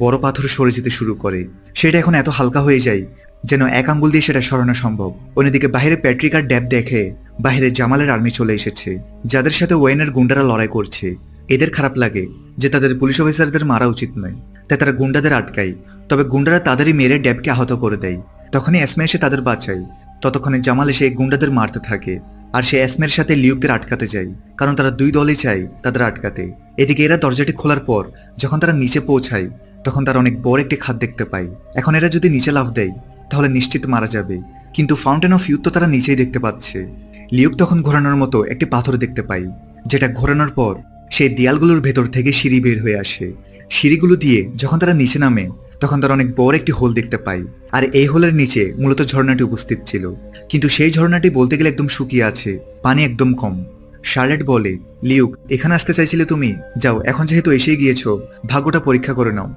বড় পাথর সরে যেতে শুরু করে। সেটা এখন এত হালকা হয়ে যায় যেন এক আঙ্গুল দিয়ে সেটা সরানো সম্ভব। অন্যদিকে বাইরে প্যাট্রিক আর ড্যাব দেখে বাইরে জামালের আর্মি চলে এসেছে, যাদের সাথে ওয়েনের গুন্ডারা লড়াই করছে। এদের খারাপ লাগে যে তাদের পুলিশ অফিসারদের মারা উচিত নয়, তাই তারা গুন্ডাদের আটকায়। তবে গুন্ডারা তাদেরই মেরে ড্যাবকে আহত করে দেয়। তখনই এসমে এসে তাদের বাঁচায়। ততক্ষণে জামাল এসে গুন্ডাদের মারতে থাকে, আর সে এসমের সাথে লিউকদের আটকাতে যায়, কারণ তারা দুই দলই চায় তাদের আটকাতে। এদিকে এরা দরজাটি খোলার পর যখন তারা নিচে পৌঁছায় তখন তারা অনেক বড় একটি খাদ দেখতে পায়। এখন এরা যদি নিচে লাফ দেয় তাহলে নিশ্চিত মারা যাবে, কিন্তু ফাউন্টেন অফ ইউথ তো তারা নিচেই দেখতে পাচ্ছে। লিউক তখন ঘোরানোর মতো একটি পাথর দেখতে পায়, যেটা ঘোরানোর পর সেই দেয়ালগুলোর ভেতর থেকে সিঁড়ি বের হয়ে আসে। সিঁড়িগুলো দিয়ে যখন তারা নিচে নামে তখন তারা অনেক বড় একটি হোল দেখতে পায়, আর এই হোলের নিচে মূলত ঝর্ণাটি উপস্থিত ছিল। কিন্তু সেই ঝর্ণাটি বলতে গেলে একদম শুকিয়ে আছে, পানি একদম কম। শার্লেট বলে, লিউক এখানে আসতে চাইছিলে তুমি, যাও এখন যেহেতু এসেই গিয়েছো ভাগ্যটা পরীক্ষা করে নাও।